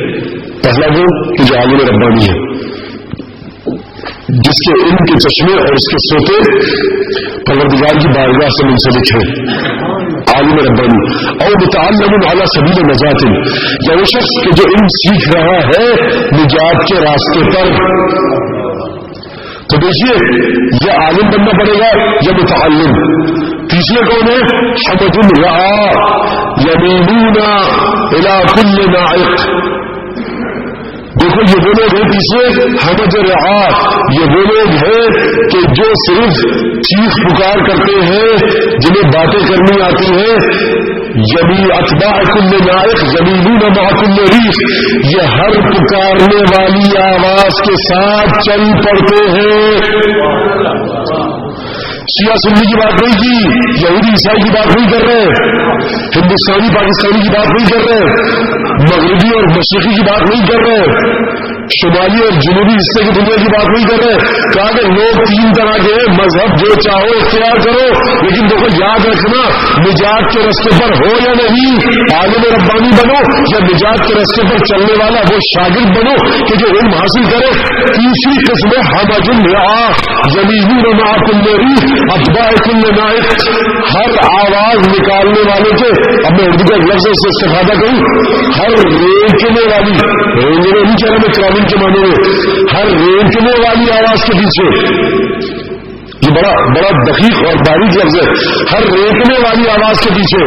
پہلا وہ کہ جو عالم ربانی ہے، جس کے علم کے چشمے اور اس کے سوتے پروردگار کی بارگاہ سے منسلک ہیں، عالم ربانی. اور متعلم علی سبیل نجات، یا وہ شخص کہ جو علم سیکھ رہا ہے نجات کے راستے پر. تو دیکھیے یہ عالم بننا پڑے گا یا متعلم. تیسرے کون ہے؟ حمد رعا یمینون الی کل ناعق. دیکھو یہ وہ لوگ ہیں تیسرے حمد رعا، یہ وہ لوگ ہیں کہ جو صرف چیخ پکار کرتے ہیں، جنہیں باتیں کرنی آتی ہیں. یمی اتباع کل نائق یمینون مع کل ریح، یہ ہر پکارنے والی آواز کے ساتھ چل پڑتے ہیں. شیعہ سنی کی بات نہیں کی، یہودی عیسائی کی بات نہیں کر رہے، ہندوستانی پاکستانی کی بات نہیں کر رہے، مغربی اور مشرقی کی بات نہیں کر رہے، شمالی اور جنوبی حصے کی دنیا کی بات نہیں کر رہے. کہا کہ لوگ تین طرح کے مذہب جو چاہو اختیار کرو، لیکن دیکھو یاد رکھنا نجات کے راستے پر ہو یا نہیں، عالم ربانی بنو یا نجات کے راستے پر چلنے والا وہ شاگرد بنو کہ جو علم حاصل کرے. تیسری قسم حمد رعا یمینون مع کل ریح اتباع کل نائق، ہر آواز نکالنے والے کے، اب میں اردو کا ایک لفظ سے استفادہ کروں، ہر رینکنے والی، رینکنے نہیں کہہ رہا میں قانون کے معنی میں، ہر رینکنے والی آواز کے پیچھے، یہ بڑا دقیق اور باریک لفظ ہے، ہر رینکنے والی آواز کے پیچھے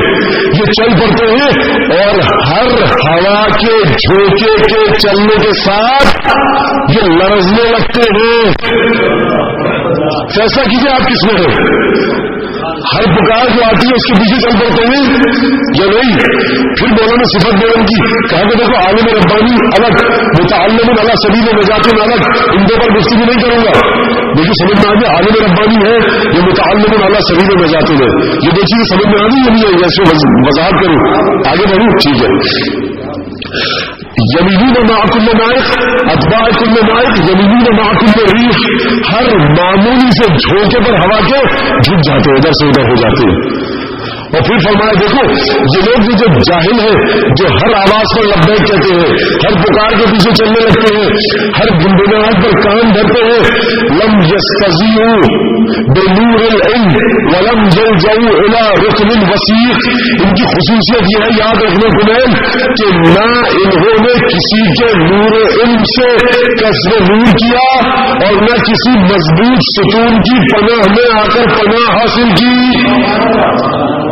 یہ چل پڑتے ہیں اور ہر ہوا کے جھونکے کے چلنے کے ساتھ یہ لرزنے لگتے ہیں. فیصلہ کیجیے آپ کس میں ہے. ہر پکار جو آتی ہے اس کے پیچھے چل پڑتے ہیں یا نہیں؟ پھر مولانا صفت بیان کی، کہا کہ دیکھو عالم ربانی الگ، متعلم علی سبیل نجات الگ، ان دو پر گفتگو نہیں کروں گا. لیکن سمجھ میں آ گیا عالم ربانی ہے یا متعلم علی سبیل نجات ہے، یہ دو چیزیں سمجھ میں آ گئی یا نہیں ہے؟ ایسے وضاحت کروں، آگے بڑھوں. ٹھیک ہے. یمینون مع کل نائق اتباع کل نائق یمینون مع کل ریح، ہر معمولی سے جھونکے پر ہوا کے جھک جاتے ہیں، ادھر سے ادھر ہو جاتے ہیں. اور پھر فرمایا دیکھو یہ لوگ جو جاہل ہیں، جو ہر آواز پر لبیک کہتے ہیں، ہر پکار کے پیچھے چلنے لگتے ہیں، ہر گنگناہٹ پر کان دھرتے ہیں، لم یستضیئوا بنور العلم ولم یلجؤوا الی رکن وثیق. ان کی خصوصیت یہ ہے، یاد رکھنے کنیل، کہ نہ انہوں نے کسی کے نور علم سے کسب نور کیا اور نہ کسی مضبوط ستون کی پناہ میں آ کر پناہ حاصل کی.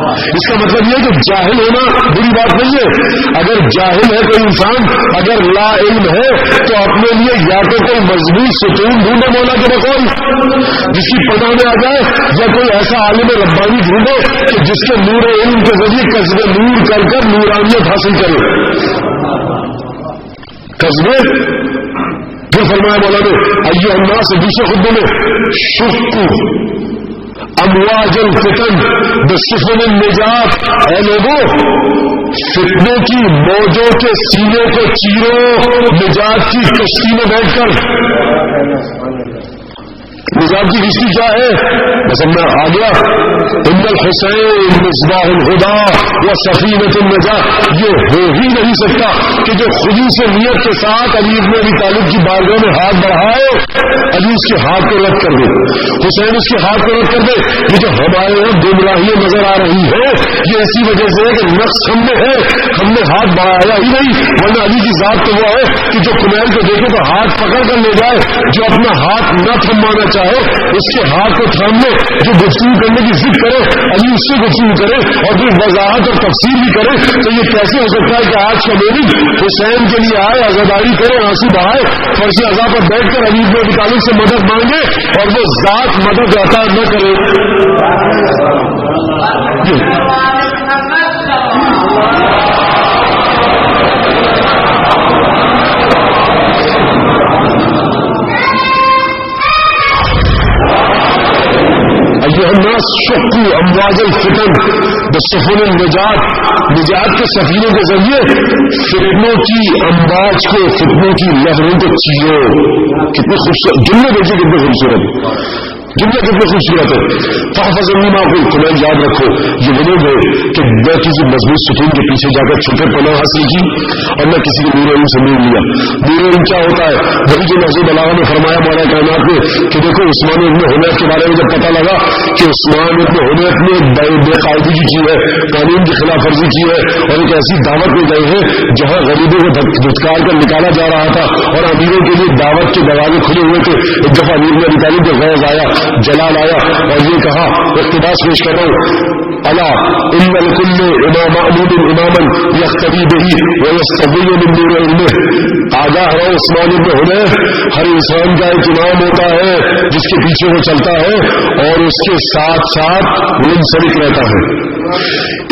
اس کا مطلب یہ کہ جاہل ہونا بری بات نہیں ہے. اگر جاہل ہے کوئی انسان، اگر لا علم ہے، تو اپنے لیے یا تو کوئی مضبوط ستون ڈھونڈے مولا کے بقول جس کی پناہ میں آ جائے، یا کوئی ایسا عالم ربانی ڈھونڈے کہ جس کے نور علم کے ذریعے قصب نور کر کر نورانیت حاصل کرے. قصبے پھر فرمایا مولا نے ایھا الناس سے دوسرے خطبے میں شقوا امواج الفتن بسفن النجات، اے لوگوں فتنوں کی موجوں کے سینوں کو چیرو نجات کی کشتی میں بیٹھ کر. نجات کی کشتی کیا ہے؟ بس میں آ گیا، ان الحسین مصباح الہدی و سفینۃ النجات. یہ ہو ہی نہیں سکتا کہ جو خلوص نیت کے ساتھ علی بن ابی طالب کی بارگاہ میں ہاتھ بڑھائے، علی اس کے ہاتھ کو رد کر دے، حسین اس کے ہاتھ کو رد کر دے. یہ جو ہمارے یہاں گمراہی نظر آ رہی ہے، یہ ایسی وجہ سے ہے کہ نقص ہم میں ہے، ہم نے ہاتھ بڑھایا ہی نہیں. ورنہ علی کی ذات تو وہ ہے کہ جو کنیل کو دیکھے تو ہاتھ پکڑ کر لے جائے، جو اپنا ہاتھ نہ تھمانا چاہے اس کے ہاتھ کو تھامنے، جو گفتگو کرنے کی ضد کرے علی اس سے گفتگو کرے اور پھر وضاحت اور تفسیر بھی کرے. تو یہ کیسے ہو سکتا ہے کہ آج کا میری حسین کے لیے آئے، عزاداری کرے، آنسو بہائے، فرش عزا پر بیٹھ کر علی بن ابی طالب سے مدد مانگے اور وہ ذات مدد عطا نہ کرے. الناس شقوا امواج الفتن بسفن النجات، نجات کے سفینوں کے ذریعے فتنوں کی امواج کو، فتنوں کی لہروں کو چیرو. کتنے خوبصورت جملے دیکھیے، کتنے خوبصورت جملہ، کتنے خوبصورت ہے. فحفظ انی ما قلت، تمہیں یاد رکھو یہ وہ لوگ ہیں کہ نہ کسی مضبوط ستون کے پیچھے جا کر چھپے پناہ حاصل کی اور نہ کسی کے نور علم سے نور لیا. نور علم کیا ہوتا ہے؟ وہی جو نظر بلاغہ میں فرمایا مولا کائنات نے کہ دیکھو عثمان ابن حنیف کے بارے میں جب پتہ لگا کہ عثمان ابن حنیف نے بے قاعدگی کی ہے، قانون کی خلاف ورزی کی ہے اور ایک ایسی دعوت میں گئے ہیں جہاں غریبوں کو دھتکار کر نکالا جا رہا تھا اور امیروں کے لیے دعوت کے دروازے کھلے ہوئے تھے. ایک دفعہ امیر نے نکالی تو غیظ آیا، جلال آیا اور یہ کہا، اقتباس پیش کر رہا ہوں، الا ان لكل امام معمود اماما يقتدي به ويستضي من نور علمه. آگاہ رہو عثمان ابن حنیف، ہر انسان کا ایک امام ہوتا ہے جس کے پیچھے وہ چلتا ہے اور اس کے ساتھ ساتھ منسلک رہتا ہے،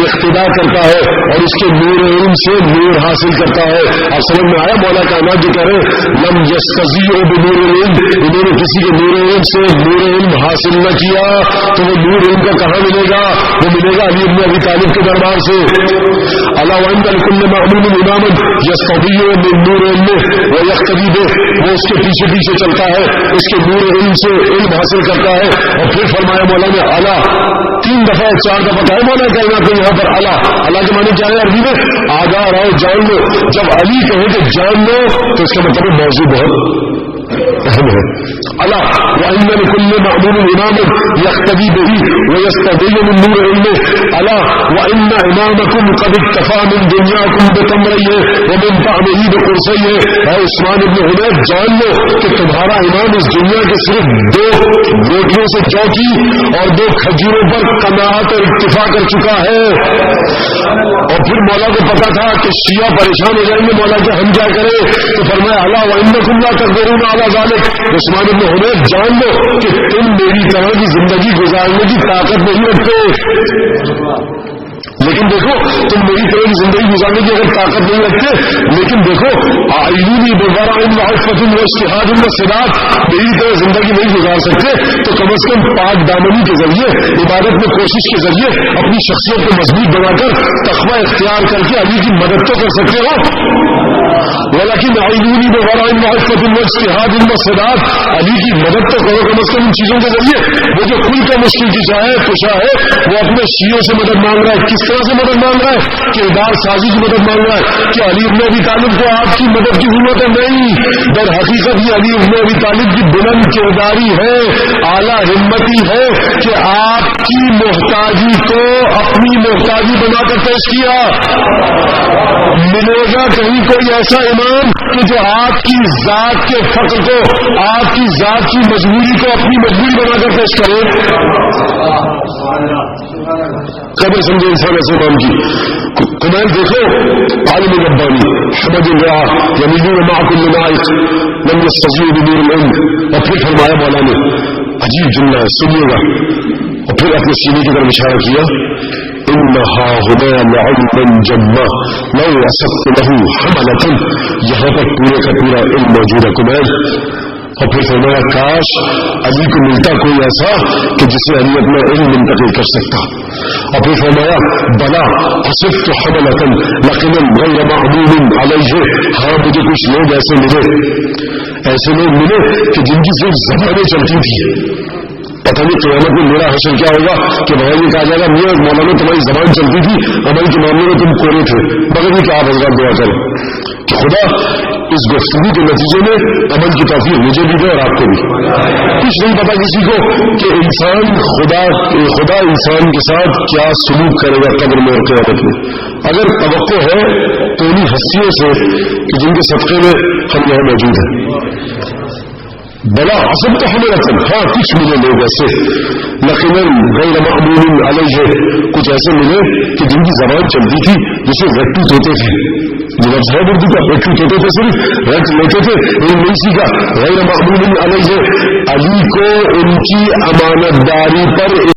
اقتدا کرتا ہے اور اس کے نور علم سے نور حاصل کرتا ہے. اب سمجھ میں آیا مولا کائنات جو کہہ رہے لم یستضیئوا بنور العلم، انہوں نے کسی کے نور علم سے نور علم حاصل نہ کیا تو وہ نور علم کا کہاں ملے گا؟ وہ ملے گا علی بن ابی طالب کے دربار سے. الا وان لكل معمول اماما يستضيء من نور علمه ويقتدي به، وہ اس کے پیچھے پیچھے چلتا ہے، اس کے نور علم سے علم حاصل کرتا ہے. اور پھر فرمایا مولا نے الا، 3 دفعہ 4 دفعہ کہا مولا کائنات نے یہاں پر الا. اللہ کے معنی کیا ہے عربی میں؟ آگاہ رہو، جان لو. جب علی کہے کہ جان لو تو اس کا مطلب موضوع بہت اہم ہے. الا وان لكل معمول اماما يقتدي به ويستضيء من نور علمه. الا وان امامكم قد اكتفى من دنياكم بتمريه ومن طعمه بقرصيه. اے عثمان ابن حنیف جان لو کہ تمہارا امام اس دنیا کے صرف 2 روٹیوں سے جو کی اور 2 کھجوروں پر قناعت اور اکتفا کر چکا ہے. اور پھر مولا کو پتا تھا کہ شیعہ پریشان ہو جائیں گے، مولا کہ ہم کیا کریں؟ تو فرمایا الا وانکم لا تقدرون علی ذلک، عثمان بن حنیف جان لو کہ تم میری طرح کی زندگی گزارنے کی طاقت نہیں رکھتے، لیکن دیکھو تم میری طرح کی زندگی گزارنے کی اگر طاقت نہیں رکھتے، لیکن دیکھو اعینونی بورع وعفۃ واجتہاد وصداق، میری طرح زندگی نہیں گزار سکتے تو کم از کم پاک دامنی کے ذریعے عبادت میں کوشش کے ذریعے اپنی شخصیت کو مضبوط بنا کر تقوی اختیار کر کے علی کی مدد تو کر سکتے ہو، ولیکن اعینونی بورع وعفۃ واجتہاد وصداق، علی کی مدد تو کرو کم از کم ان چیزوں کے ذریعے۔ وہ جو کل کا مشکل کشا ہے وہ اپنے شیعوں سے مدد مانگ رہا ہے، کس طرح سے مدد مانگ رہا ہے؟ کردار سازی کی مدد مانگ رہا ہے کہ علی بن ابی طالب کو آپ کی مدد کی ضرورت ہے، نہیں، در حقیقت یہ علی بن ابی طالب کی بلند کرداری ہے، اعلیٰ ہمتی ہے کہ آپ کی محتاجی کو اپنی محتاجی بنا کر پیش کیا۔ ملے گا کہیں کوئی ایسا امام کہ جو آپ کی ذات کے فقر کو، آپ کی ذات کی مجبوری کو اپنی مجبوری بنا کر پیش کرے؟ قدر سمجھے انسان ایسے امام کی۔ کمال دیکھو عالم ربانی حمد اللہ یمیلون مع کل نائق لم یستضیعوا بنور العلم، اور پھر فرمایا مولا نے عجیب جملہ ہے، سنیے گا، اور پھر اپنے سینے کی طرف اشارہ کیا، انہا ہدا لعلما جما لو اسقت له حملة، یہاں پر پورے کا پورا علم موجود ہے کمال۔ اور پھر فرمایا کاش علی کو ملتا کوئی ایسا کہ جسے علی اپنا علم منتقل کر سکتا، اور پھر فرمایا بلا حسبت حملة لقنا غیر معمول علیہ، ہاں مجھے کچھ لوگ ایسے لوگ ملے کہ جن کی صرف زبانیں چلتی تھی، پتہ نہیں قیامت میں میرا حشر کیا ہوگا کہ بھائی یہ کہا جائے گا میاں مولانا تمہاری زبان چلتی تھی، عمل کے معاملے میں تم کورے تھے، مگر یہ کہ آپ حضرات دعا کریں کہ خدا اس گفتگو کے نتیجے میں عمل کی توفیق مجھے بھی دے اور آپ کو بھی۔ کچھ نہیں پتا کسی کو کہ انسان خدا انسان کے ساتھ کیا سلوک کرے گا قبر میں اور قیامت میں۔ اگر توقع ہے تو انہیں ہستیوں سے کہ جن کے صدقے میں ہم یہاں موجود ہیں، بلا اصل تو ہمیں رقم، ہاں کچھ ملے لوگ ایسے یقیناً غیر معمول علیہ، کچھ ایسے ملے کہ جن کی زبان چلتی تھی جسے رٹو توتے تھے، جو لفظ ہے اردو کا رٹو توتے تھے، صرف رٹ لیتے تھے، انہوں نہیں سیکھا۔ غیر معمول علیہ، علی کو ان کی امانت داری پر